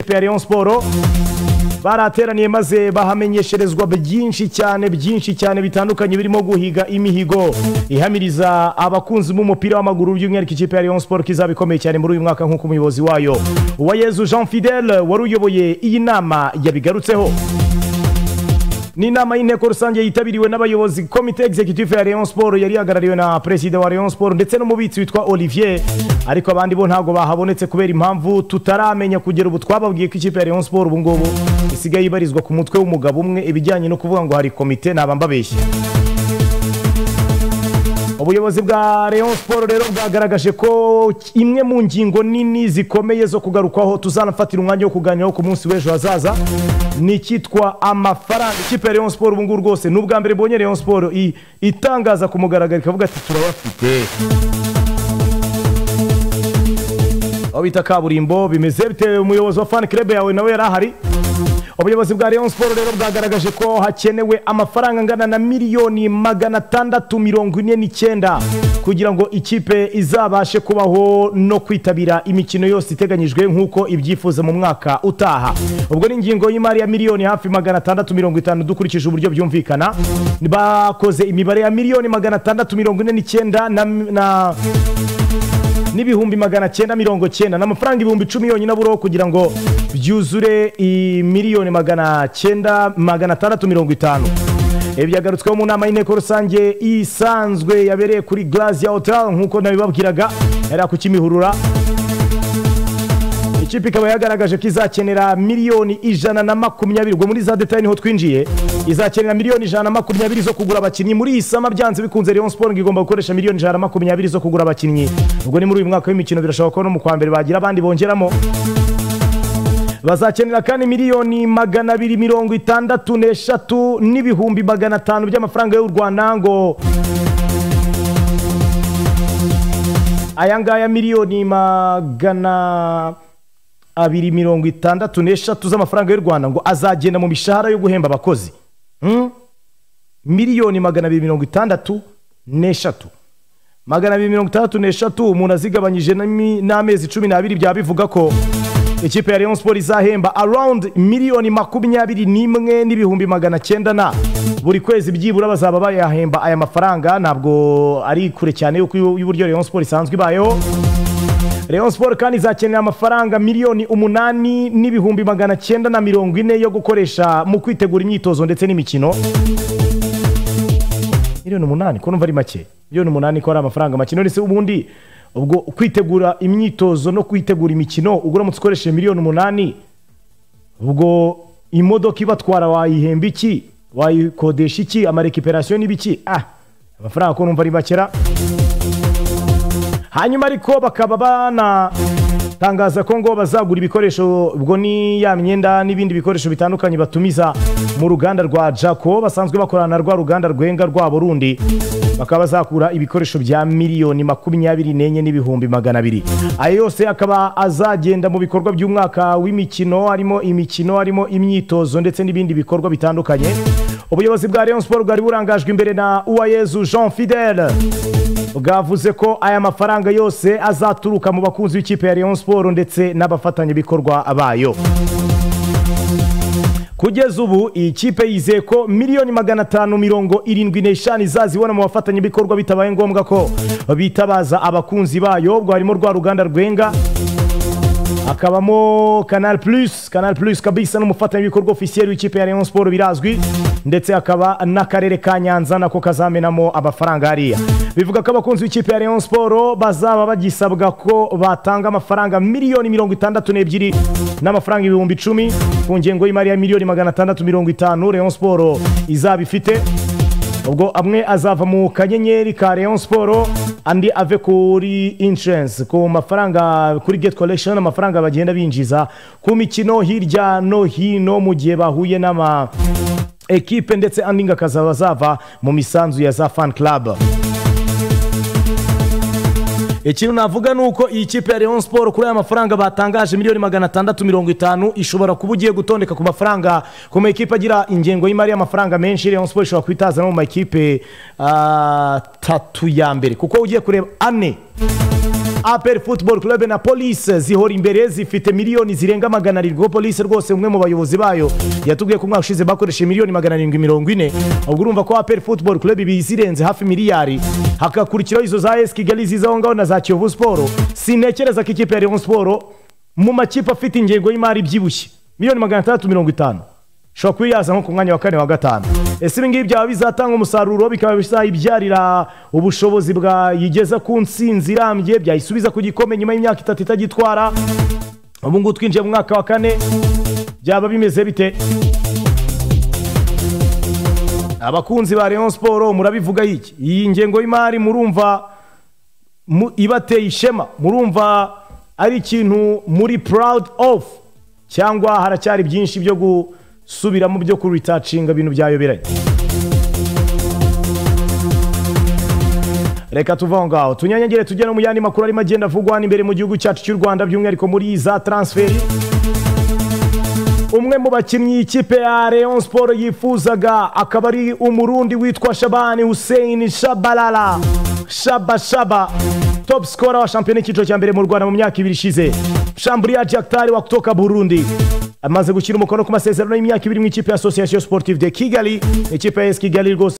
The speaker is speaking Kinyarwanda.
ikipe ya Rayon Sport barateraniye maze bahamenyesherezwa byinshi cyane bitandukanye birimo guhiga imihigo ihamiriza abakunzi b'umupira w'amaguru by'umwihariko ikipe ya Rayon Sport kizaba ikomeye cyane muri uyu mwaka nk'uko umuyobozi wayo Uwayezu Jean Fidèle wari uyoboye iyi nama yabigarutseho. Ni inama y'inteko rusange yitabiriwe n'abayobozi komite executive ya Rayon Sport yari yagarariwe na president wa Rayon Sport ndetse n'umubitsi witwa Olivier, ariko abandi bo ntago bahabonetse kubera impamvu tutaramenya kugera ubu. Twababwiye ko ikipe ya Rayon Sport ubu ngubu isigaye ibarizwa ku mutwe w'umugabo umwe, ibijyanye no kuvuga ngo hari komite nabambabeshye. Ubuyobozi bwa Rayon Sport rero bwagaragaje ko imwe mu ngingo nini zikomeye zo kugarukwaho tuzanafatira umwanya wo kuganiraho ku munsi w'ejo hazaza ni kitwa amafaranga. Ikipe ya Rayon Sport ubu ngubu rwose n'ubwa mbere bonye Rayon Sport itangaza ku mugaragaro ikavuga ati turabafite. Aho bita kaburimbo bimeze bitewe umuyobozi wa fan club yawe nawe yarahari. Ubuyobozi bwa Rayon Sport rero bwagaragaje ko hakenewe amafaranga angana na miliyoni 649 kugira ngo ikipe izabashe kubaho no kwitabira imikino yose iteganyijwe nk'uko ibyifuza mu mwaka utaha. Ubwo ni ingingo y'imari ya miliyoni hafi 650 dukurikije uburyo byumvikana. Bakoze imibare ya miliyoni 649 n'ibihumbi 990 n'amafaranga ibihumbi 10 yonyine aburo kugira ngo byuzure miliyoni 650. Byagarutsweho mu nama y'inteko rusange isanzwe yabereye kuri Glacia Hotel nk'uko nabibabwiraga yari ku Kimihurura. Ikipe ikaba yagaragaje ko izakenera miliyoni 120. Ubwo muri za detail niho twinjiye. Izakenera miliyoni 120 zo kugura abakinnyi muri isama byanze bikunze. Rayon Sport igomba gukoresha miliyoni 120 zo kugura abakinnyi. Ubwo ni muri uyu mwaka w'imikino birashoboka ko no mu kwa mbere bagira abandi bongeramo. Bazakenera kandi miliyoni 263 n'ibihumbi 500 by'amafaranga y'u Rwanda ngo ayangaya miliyoni 263 z'amafaranga y'u Rwanda ngo azagenda mu mishahara yo guhemba abakozi. Miliyoni 263 umuntu azigabanyije n'amezi 12 byabivuga ko ikipe ya Rayon Sport izahemba around miliyoni 21 n'ibihumbi 900 buri kwezi byibura. Bazaba bayahemba aya mafaranga, ntabwo ari kure cyane yuko y'uburyo Rayon Sport isanzwe ibayeho. Rayon Sport kandi izakenera amafaranga miliyoni 8 n'ibihumbi 940 yo gukoresha mu kwitegura imyitozo ndetse n'imikino. Miliyoni 8 ko numva ari make. Miliyoni 8 ko ari amafaranga make. None se ubundi ubwo kwitegura imyitozo no kwitegura imikino uguramutse ukoresheje miliyoni 8, ubwo imodoka ibatwara wayihemba iki, wayikodesha iki, amarecuperation n'ibiki? Amafaranga ko numva ari bakera. Hanyuma ariko bakaba banatangaza ko ngo bazagura ibikoresho, ubwo ni ya myenda n'ibindi bikoresho bitandukanye batumiza mu ruganda rwa Jaco basanzwe bakorana rwa ruganda rwenga rwa Burundi. Bakaba bazakura ibikoresho bya miliyoni 24 n'ibihumbi 200. Ayo yose akaba azagenda mu bikorwa by'umwaka w'imikino, harimo imikino, harimo imyitozo ndetse n'ibindi bikorwa bitandukanye. Ubuyobozi bwa Rayon Sport bwari burangajwe imbere na Uwayezu Jean Fidèle bwavuze ko aya mafaranga yose azaturuka mu bakunzi w'ikipe ya Rayon Sport ndetse n'abafatanya bikorwa bayo. Kugeza ubu ikipe yizeye ko miliyoni 575 izazibona mu bafatanya bikorwa bitabaye ngombwa ko bitabaza abakunzi bayo. Ubwo harimo rwa ruganda rwenga, akabamo Canal Plus kabisa n'umufatanya bikorwa officiel w'ikipe ya Rayon Sport birazwi, ndetse akaba n'akarere ka Nyanza nako kazamenamo amafaranga hariya. Bivuga ko abakunzi w'ikipe ya Rayon Sport bazaba bagisabwa ko batanga amafaranga miliyoni 62 n'amafaranga ibihumbi 10 ku ngengo y'imari ya miliyoni 650 Rayon Sport izaba ifite. Ubwo amwe azava mu kanyenyeri ka Rayon Sport, andi ave kuri insurance ku mafaranga kuri Get Collection, amafaranga bagenda binjiza ku mikino hirya no hino mu gihe bahuye n'ama ekipe, ndetse andi ngakazaba zava mu misanzu ya za fan club. Ikintu navuga nuko iyi kipe ya Rayon Sport kuri aya mafaranga batangaje miliyoni 650 ishobora kuba ugiye gutondeka ku mafaranga ku makipe agira ingengo y'imari y'amafaranga menshi. Rayon Sport ishobora kwitaza no mu makipe 3 ya mbere, kuko ugiye kureba ane APR Football Club na Police zihora imbere zifite miliyoni zirenga 700. Police rwose umwe mu bayobozi bayo yatubwiye ko mwaka ushize bakoresheje miliyoni 740. ubwo urumva ko APR Football Club bizirenze hafi miliyari. Hakakurikiraho izo za AS Kigali zizaho ngaho na za Kiyovu Sport. Sinekereza ko ikipe ya Rayon Sport mu makipe afite ingengo y'imari byibushye miliyoni 650 shobora kuyaza nko ku mwanya wa 4 wa 5. Ese ibi ngibi byaba bizatanga umusaruro bikaba bizayibyarira ubushobozi bwa yigeza ku nsinzi irambye byayisubiza ku gikombe nyuma y'imyaka 3 itagitwara. Ubu ngo twinjiye mu mwaka wa 4 byaba bimeze bite? Abakunzi ba Rayon Sport murabivuga iki? Iyi ngengo y'imari murumva ibateye ishema, murumva ari ikintu muri proud of, cyangwa haracyari byinshi byo gusubiramo byo kuritouchinga ibintu byayoberanye? Reka tuva ngaho tunyanyagire tujye no mu yandi makuru ari magenda avugwa imbere mu gihugu cyacu cy'u Rwanda, by'umwihariko muri za transfer. Umwe mu bakinnyi ikipe ya Rayon Sport yifuzaga akaba ari umurundi witwa Shabani Hussein Shabalala Shaba, top scorer wa shampiyona cyiciro cya mbere mu Rwanda mu myaka 2 ishize. Shambria Jaktari wa kutoka Burundi amaze gushyira umukono ku masezerano y'imyaka 2 mu ikipe ya Association Sportive de Kigali. Ikipe ya AS Kigali rwose